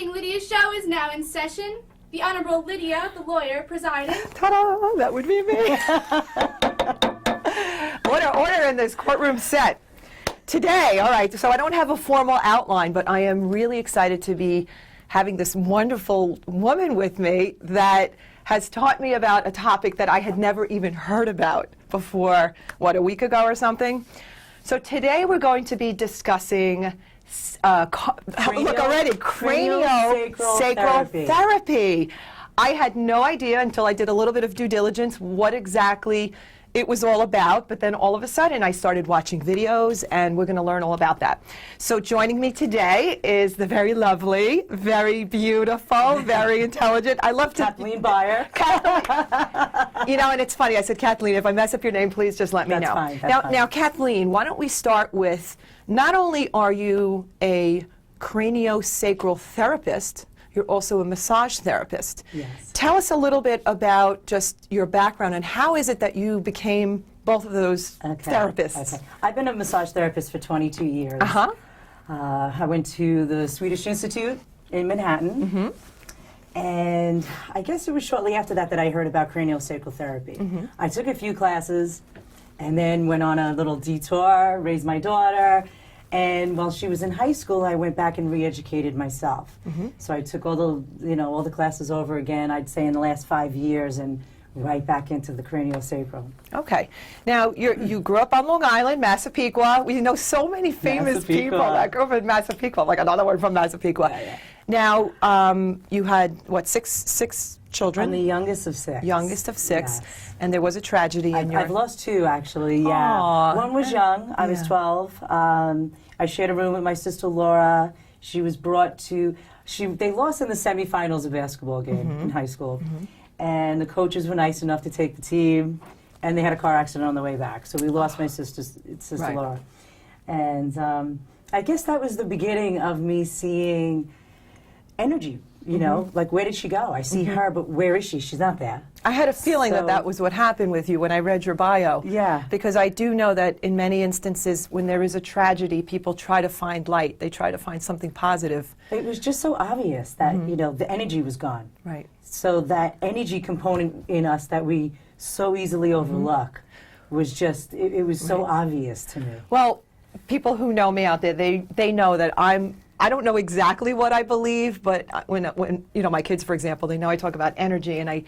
Everything Lidia Show is now in session. The Honorable Lidia, the lawyer, presiding. Ta-da! That would be me. Order in this courtroom set. Today, all right, so I don't have a formal outline, but I am really excited to be having this wonderful woman with me that has taught me about a topic that I had never even heard about before, what, a week ago or something? So today we're going to be discussing CranioSacral Therapy. I had no idea until I did a little bit of due diligence what exactly it was all about, but then all of a sudden I started watching videos, and we're going to learn all about that. So joining me today is the very lovely, very beautiful, very intelligent. I love to Kathleen Beier. You know, and it's funny, I said, Kathleen, if I mess up your name, please just let me know. Fine, Now, Kathleen, why don't we start with, not only are you a craniosacral therapist, you're also a massage therapist. Yes. Tell us a little bit about just your background and how is it that you became both of those therapists? Okay. I've been a massage therapist for 22 years. I went to the Swedish Institute in Manhattan. And I guess it was shortly after that that I heard about craniosacral therapy. I took a few classes and then went on a little detour, raised my daughter. And while she was in high school, I went back and re-educated myself. So I took all the, all the classes over again, I'd say in the last 5 years, and right back into the craniosacral. Okay. Now, you grew up on Long Island, Massapequa. We know so many famous people that grew up in Massapequa, like another word from Massapequa. Yeah. Now, you had, what, six children? I'm the youngest of six. Youngest of six. Yes. And there was a tragedy in your... I've lost two, actually, yeah. Aww. One was young. I was 12. I shared a room with my sister Laura. She was brought to... They lost in the semifinals of a basketball game in high school. And the coaches were nice enough to take the team, and they had a car accident on the way back. So we lost my sister Laura. And I guess that was the beginning of me seeing energy. You know, like, where did she go? I see her, but where is she? She's not there. I had a feeling that was what happened with you when I read your bio. Yeah. Because I do know that in many instances, when there is a tragedy, people try to find light. They try to find something positive. It was just so obvious that, the energy was gone. Right. So that energy component in us that we so easily overlook was just, it was so obvious to me. Well, people who know me out there, they know that I don't know exactly what I believe, but when my kids, for example, they know I talk about energy, and I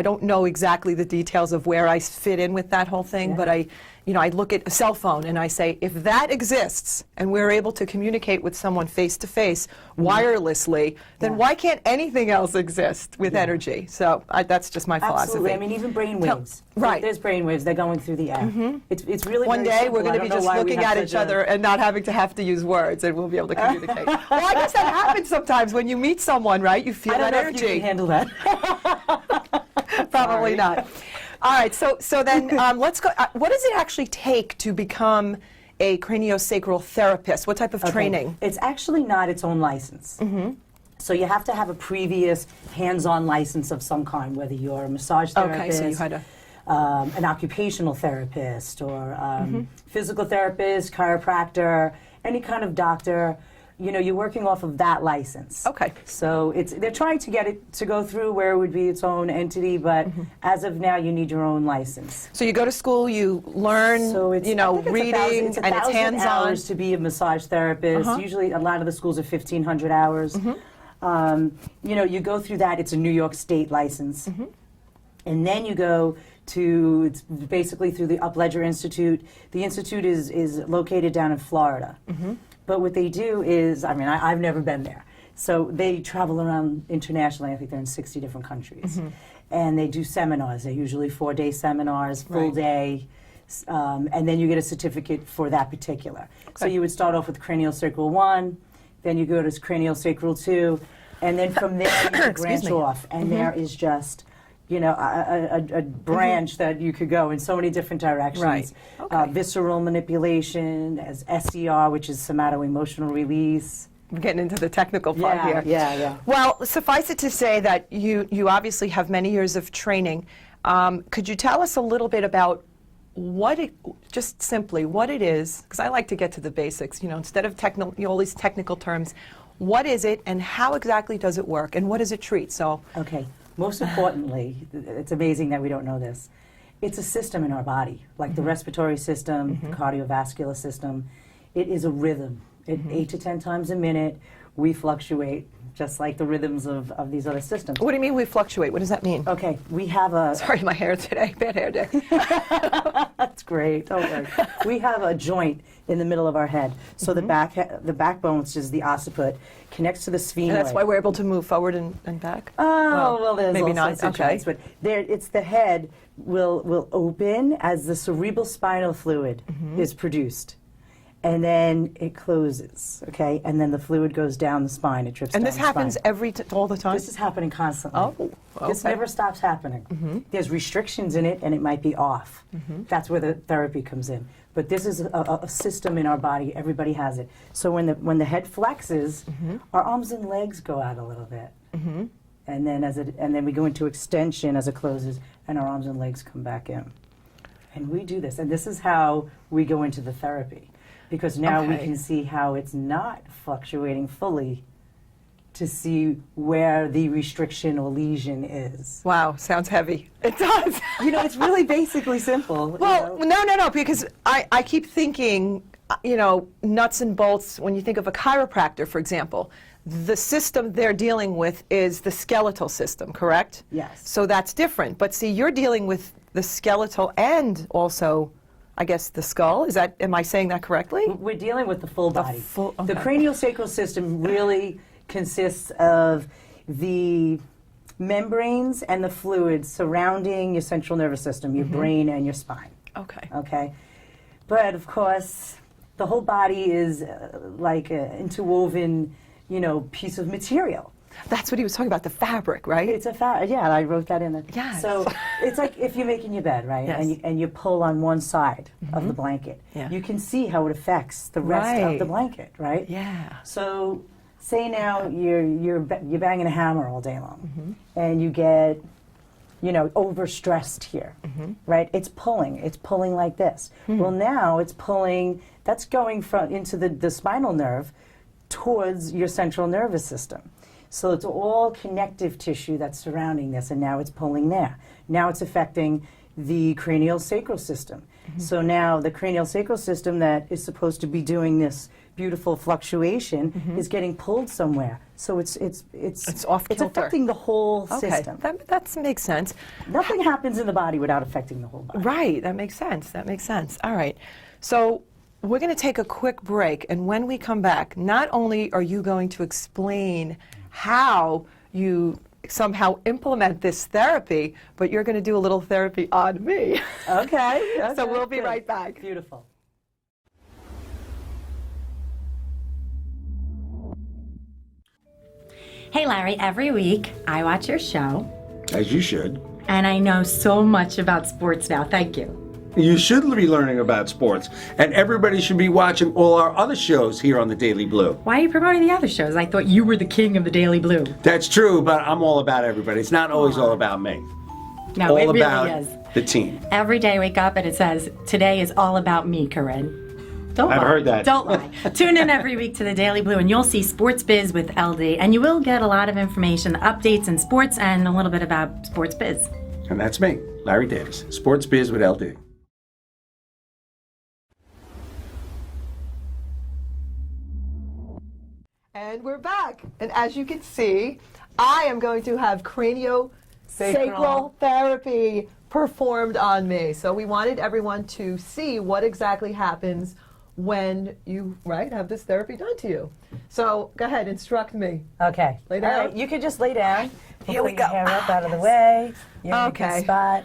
don't know exactly the details of where I fit in with that whole thing, but I look at a cell phone and I say, if that exists and we're able to communicate with someone face to face wirelessly, then why can't anything else exist with energy? So that's just my philosophy. Absolutely. I mean, even brain waves. Right. There's brain waves. They're going through the air. It's really One day simple. we're going to be just looking at each other and not having to have to use words, and we'll be able to communicate. Well, I guess that happens sometimes when you meet someone, right? You feel that energy. I don't know if you can handle that. Probably not. All right, so then let's go. What does it actually take to become a craniosacral therapist? What type of training? It's actually not its own license. So you have to have a previous hands-on license of some kind, whether you're a massage therapist, so you had an occupational therapist, or physical therapist, chiropractor, any kind of doctor. You're working off of that license. Okay. So they're trying to get it to go through where it would be its own entity, but as of now, you need your own license. So you go to school, you learn, reading, and it's hands-on. Hours to be a massage therapist. Usually, a lot of the schools are 1,500 hours. You go through that. It's a New York State license, and then you go to, it's basically through the Upledger Institute. The institute is located down in Florida. But what they do is, I've never been there. So they travel around internationally. I think they're in 60 different countries. And they do seminars. They're usually 4-day seminars, full day. And then you get a certificate for that particular. So you would start off with craniosacral 1, then you go to craniosacral 2, and then from there you can branch off. And there is just, a branch that you could go in so many different directions. Right. Okay. Visceral manipulation, as SER, which is somato-emotional release. We're getting into the technical part here. Yeah. Well, suffice it to say that you obviously have many years of training. Could you tell us a little bit about just simply what it is, because I like to get to the basics, instead of all these technical terms, What is it, and how exactly does it work, and what does it treat? So, Okay, most importantly, it's amazing that we don't know this. It's a system in our body, like the respiratory system, cardiovascular system. It is a rhythm. 8 to 10 times a minute, we fluctuate, just like the rhythms of these other systems. what do you mean we fluctuate? What does that mean? Okay, we have a... Sorry, my hair today. Bad hair day. That's great. Don't worry. We have a joint in the middle of our head. So the backbone, which is the occiput, connects to the sphenoid. And that's why we're able to move forward and back? Oh, well, there's maybe all not. sorts of Okay. joints, but there, it's the head will open as the cerebral spinal fluid is produced. And then it closes, okay? And then the fluid goes down the spine. It drips And down this the happens spine. all the time? This is happening constantly. Oh, This okay. never stops happening. There's restrictions in it, and it might be off. That's where the therapy comes in. But this is a system in our body. Everybody has it. So when the head flexes, our arms and legs go out a little bit, and then we go into extension as it closes, and our arms and legs come back in. And we do this, and this is how we go into the therapy, because now we Okay. can see how it's not fluctuating fully, to see where the restriction or lesion is. Wow, sounds heavy. It does. You know, it's really basically simple. Well, no, because I keep thinking, nuts and bolts, when you think of a chiropractor, for example, the system they're dealing with is the skeletal system, correct? Yes. So that's different. But see, you're dealing with the skeletal and also, I guess, the skull. Am I saying that correctly? We're dealing with the full body. full- The okay. craniosacral system really consists of the membranes and the fluids surrounding your central nervous system, your brain and your spine. Okay. Okay? But of course, the whole body is like an interwoven, piece of material. That's what he was talking about, the fabric, right? It's a yeah, I wrote that in there. Yes. So it's like if you're making your bed, right? Yes. And you pull on one side of the blanket. Yeah. You can see how it affects the rest of Right. the blanket, right? Yeah. So say now you're banging a hammer all day long, and you get overstressed here, right? It's pulling like this. Well, now it's pulling. That's going into the spinal nerve towards your central nervous system. So it's all connective tissue that's surrounding this, and now it's pulling there. Now it's affecting the craniosacral system. So now the craniosacral system that is supposed to be doing this beautiful fluctuation is getting pulled somewhere. So it's off It's kilter. affecting the whole Okay, system. that makes sense. Nothing happens in the body without affecting the whole body. Right, that makes sense. All right. So we're going to take a quick break, and when we come back, not only are you going to explain how you somehow implement this therapy, but you're going to do a little therapy on me. Okay. So we'll be good. right back. Beautiful. Hey Larry, every week I watch your show, As you should. and I know so much about sports now. Thank you. You should be learning about sports, and everybody should be watching all our other shows here on the Daily Blue. Why are you promoting the other shows? I thought you were the king of the Daily Blue. That's true, but I'm all about everybody. It's not always all about me. No, All it really about is. the team. Every day I wake up and it says, today is all about me, Corinne. Don't I've lie. heard that. Don't lie. Tune in every week to the Daily Blue and you'll see Sports Biz with LD, and you will get a lot of information, updates in sports, and a little bit about Sports Biz. And that's me, Larry Davis, Sports Biz with LD. And we're back. And as you can see, I am going to have craniosacral therapy performed on me. So we wanted everyone to see what exactly happens when you, have this therapy done to you. So go ahead, instruct me. Okay. Lay down. All right, you could just lay down. Here we Put your go. hair up out of the way. You're in a Okay. good spot.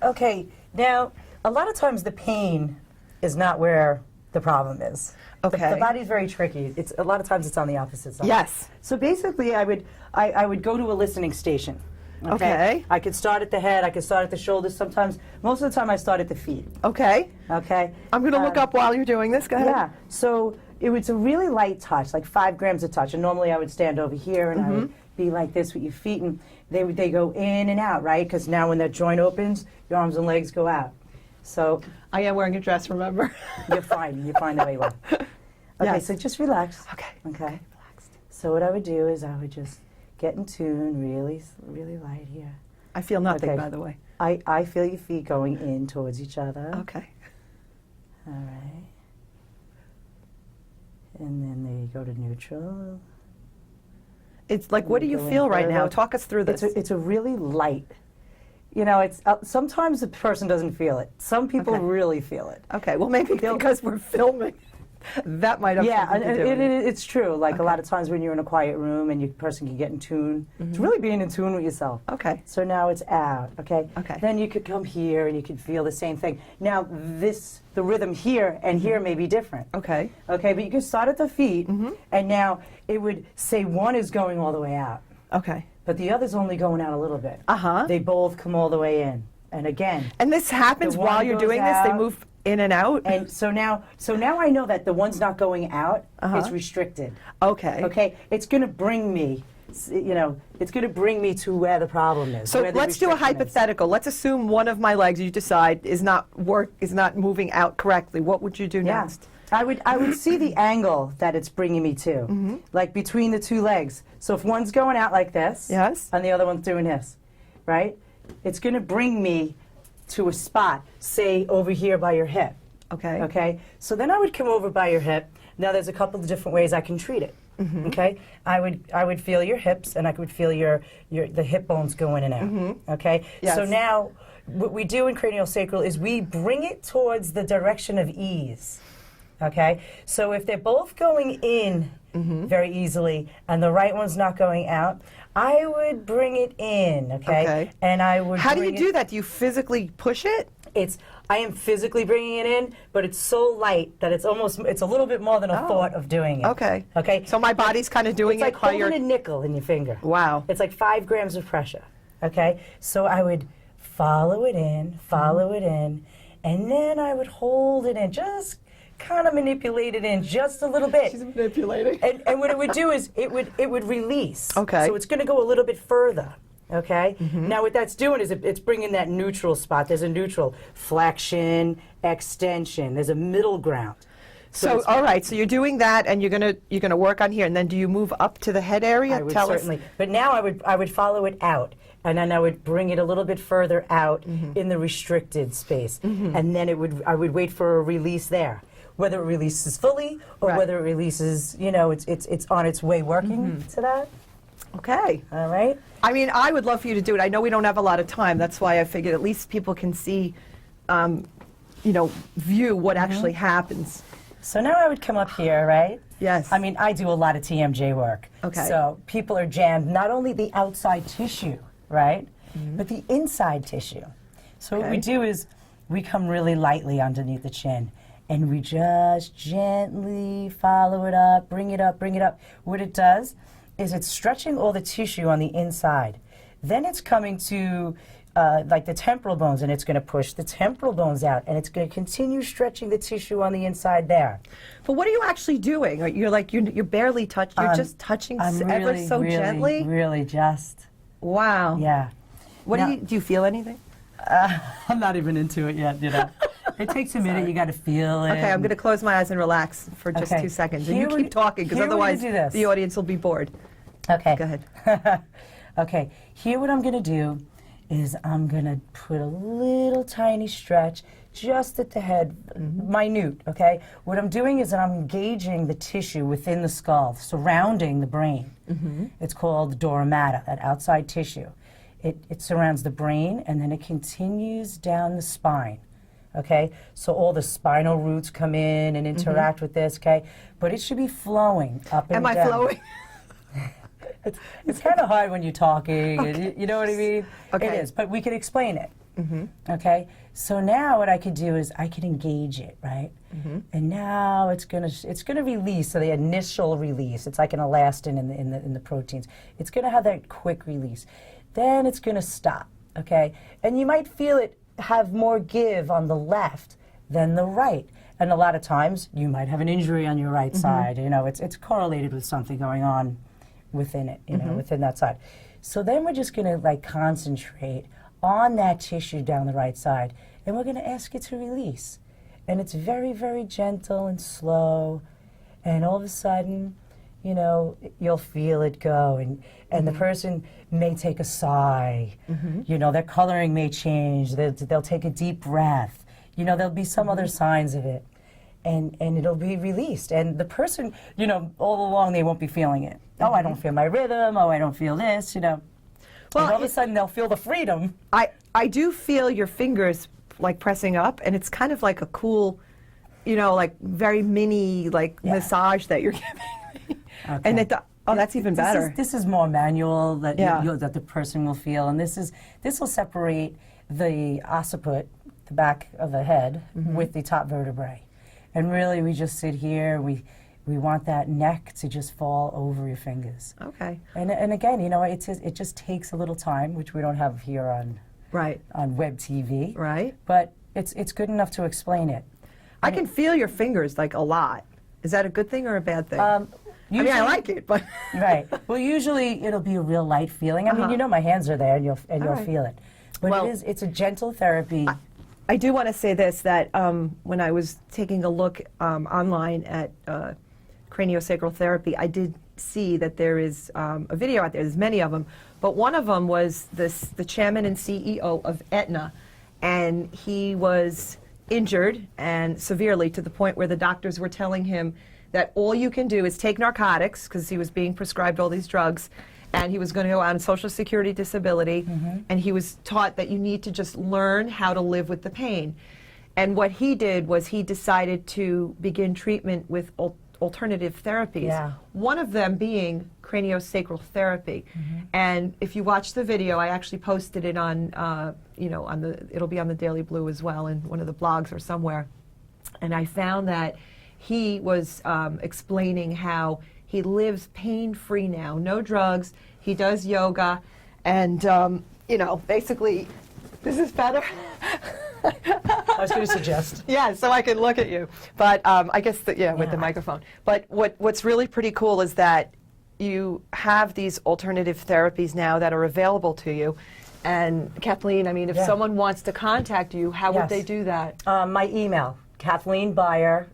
Okay. Now, a lot of times the pain is not where the problem is. Okay. The body's very tricky. It's a lot of times it's on the opposite side. Yes. So basically, I would go to a listening station. Okay. I could start at the head. I could start at the shoulders. Sometimes, most of the time, I start at the feet. Okay. Okay. I'm going to look up while you're doing this. Go ahead. Yeah. So it was a really light touch, like 5 grams of touch. And normally I would stand over here and I would be like this with your feet, and they go in and out, right? Because now when that joint opens, your arms and legs go out. So I am wearing a dress, remember? you're fine. You're fine the way you are. Okay. Yes. So just relax. Okay. Okay. Relax. So what I would do is I would just get in tune, really light here. I feel nothing, Okay. by the way. I feel your feet going in towards each other. Okay. All right. And then there you go to neutral. It's like, what do you Go in feel right now? further. Talk us through this. It's a really light. You know, it's sometimes the person doesn't feel it. Some people Okay. really feel it. Okay, well, maybe because we're filming, that might have Yeah, something and to do with it. it's true. Like Okay. a lot of times when you're in a quiet room and your person can get in tune, it's really being in tune with yourself. Okay. So now it's out, okay? Okay. Then you could come here and you could feel the same thing. Now the rhythm here and here may be different. Okay. Okay, but you can start at the feet, and now it would say one is going all the way out, Okay. but the other's only going out a little bit. Uh-huh. They both come all the way in. And again, And this happens The while one you're goes doing this? They out. move in and out? and so now I know that the one's not going out, it's restricted. Okay. Okay, it's going to bring me, it's going to bring me to where the problem is. So where the let's do a restriction is. hypothetical. Let's assume one of my legs you decide is not moving out correctly. What would you do Yeah. next? I would see the angle that it's bringing me to, like between the two legs. So if one's going out like this, Yes. and the other one's doing this, right? It's going to bring me to a spot, say over here by your hip. Okay. Okay. So then I would come over by your hip. Now there's a couple of different ways I can treat it. Okay. I would feel your hips, and I would feel the hip bones go in and out. Okay. Yes. So now what we do in craniosacral is we bring it towards the direction of ease. Okay. So if they're both going in very easily and the right one's not going out, I would bring it in. Okay. Okay. And I would. How do you bring do it- that? Do you physically push it? I am physically bringing it in, but it's so light that it's a little bit more than a thought of doing it. Okay. Okay. So my body's kind of doing It's like it while holding you're... a nickel in your finger. Wow. It's like 5 grams of pressure. Okay. So I would follow it in, and then I would hold it in, just kind of manipulate it in just a little bit. She's manipulating. And what it would do is it would release. Okay. So it's going to go a little bit further. Okay. Now what that's doing is it's bringing that neutral spot. There's a neutral flexion, extension. There's a middle ground. So, it's- all right, so you're doing that, and you're gonna work on here, and then do you move up to the head area? I would Tell certainly. But now I would follow it out, and then I would bring it a little bit further out in the restricted space, and then I would wait for a release there. Whether it releases fully or Right. whether it releases, it's on its way working to that. Okay. All right. I mean, I would love for you to do it. I know we don't have a lot of time. That's why I figured at least people can see, view what actually happens. So now I would come up here, right? Yes. I mean, I do a lot of TMJ work. Okay. So people are jammed, not only the outside tissue, right, but the inside tissue. So what we Okay. do is we come really lightly underneath the chin, and we just gently follow it up, bring it up, bring it up. What it does is it's stretching all the tissue on the inside. Then it's coming to like the temporal bones, and it's going to push the temporal bones out, and it's going to continue stretching the tissue on the inside there. But what are you actually doing? You're barely touching. You're just touching ever so gently. Really just. Wow. Yeah. What Now- do you feel anything? I'm not even into it yet, It takes a minute. You got to feel it. Okay, I'm going to close my eyes and relax for just Okay. 2 seconds, and Here you we- keep talking because here we're gonna otherwise do this. the audience will be bored. Okay. Go ahead. Okay. Here, what I'm going to do is I'm going to put a little tiny stretch just at the head, minute. Okay. What I'm doing is that I'm engaging the tissue within the skull, surrounding the brain. It's called dormata, that outside tissue. It surrounds the brain, and then it continues down the spine. Okay, so all the spinal roots come in and interact with this. Okay, but it should be flowing up and Am down. I flowing? It's kind of hard when you're talking, and you know what I mean? Okay. It is, but we can explain it. Okay, so now what I could do is I could engage it, right? And now it's gonna release. So the initial release, it's like an elastin in the proteins. It's gonna have that quick release. Then it's gonna stop. Okay, and you might feel it have more give on the left than the right. And a lot of times you might have an injury on your right side. It's correlated with something going on within it, within that side. So then we're just gonna concentrate on that tissue down the right side, and we're gonna ask it to release. And it's very, very gentle and slow, and all of a sudden you know, you'll feel it go, and the person may take a sigh. You know, their coloring may change. They'll take a deep breath. You know, there'll be some other signs of it, and it'll be released. And the person, you know, all along they won't be feeling it. Oh, I don't feel my rhythm. Oh, I don't feel this. You know. Well, and all of a sudden they'll feel the freedom. I do feel your fingers like pressing up, and it's kind of like a cool, you know, like very mini like massage that you're giving me. Okay. And that's even better. This is more manual that Yeah. that the person will feel, and this will separate the occiput, the back of the head, with the top vertebrae. And really, we just sit here. We want that neck to just fall over your fingers. Okay. And again, you know, it just takes a little time, which we don't have here on web TV. Right. But it's good enough to explain it. I can feel your fingers like a lot. Is that a good thing or a bad thing? I mean, I like it, but Right. Well, usually it'll be a real light feeling. I mean, you know, my hands are there, and you'll right. feel it. But Well, it's a gentle therapy. I do want to say this, that when I was taking a look online at CranioSacral Therapy, I did see that there is a video out there. There's many of them, but one of them was the chairman and CEO of Aetna, and he was injured and severely to the point where the doctors were telling him that all you can do is take narcotics, because he was being prescribed all these drugs, and he was going to go out on Social Security disability, and he was taught that you need to just learn how to live with the pain. And what he did was he decided to begin treatment with alternative therapies. Yeah. One of them being CranioSacral Therapy. And if you watch the video, I actually posted it on, you know, it'll be on the Daily Blue as well, in one of the blogs or somewhere. And I found that he was explaining how he lives pain-free now, no drugs. He does yoga, and you know, basically, this is better. I was going to suggest. Yeah, so I can look at you. But I guess, with the microphone. But what's really pretty cool is that you have these alternative therapies now that are available to you. And Kathleen, I mean, if someone wants to contact you, how would they do that? My email, Kathleen Beier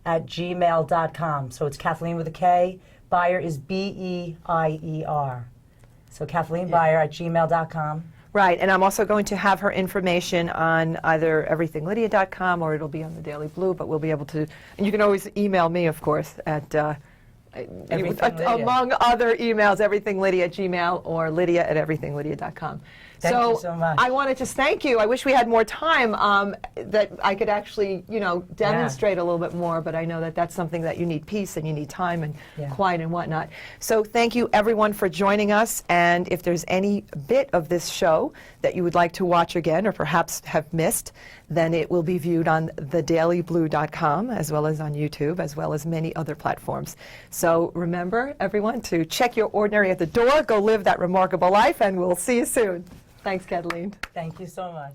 @gmail.com. So it's Kathleen with a K. Beier is Beier. So Kathleen Beier @gmail.com. Right, and I'm also going to have her information on either everythinglydia.com or it'll be on the Daily Blue, but we'll be able to, and you can always email me, of course, at among other emails, everythinglydia@gmail or lydia@everythinglydia.com. Thank you so much. I want to just thank you. I wish we had more time that I could actually, you know, demonstrate a little bit more, but I know that that's something that you need peace and you need time and quiet and whatnot. So thank you everyone for joining us, and if there's any bit of this show that you would like to watch again or perhaps have missed, then it will be viewed on thedailyblue.com as well as on YouTube as well as many other platforms. So remember, everyone, to check your ordinary at the door, go live that remarkable life, and we'll see you soon. Thanks, Kathleen. Thank you so much.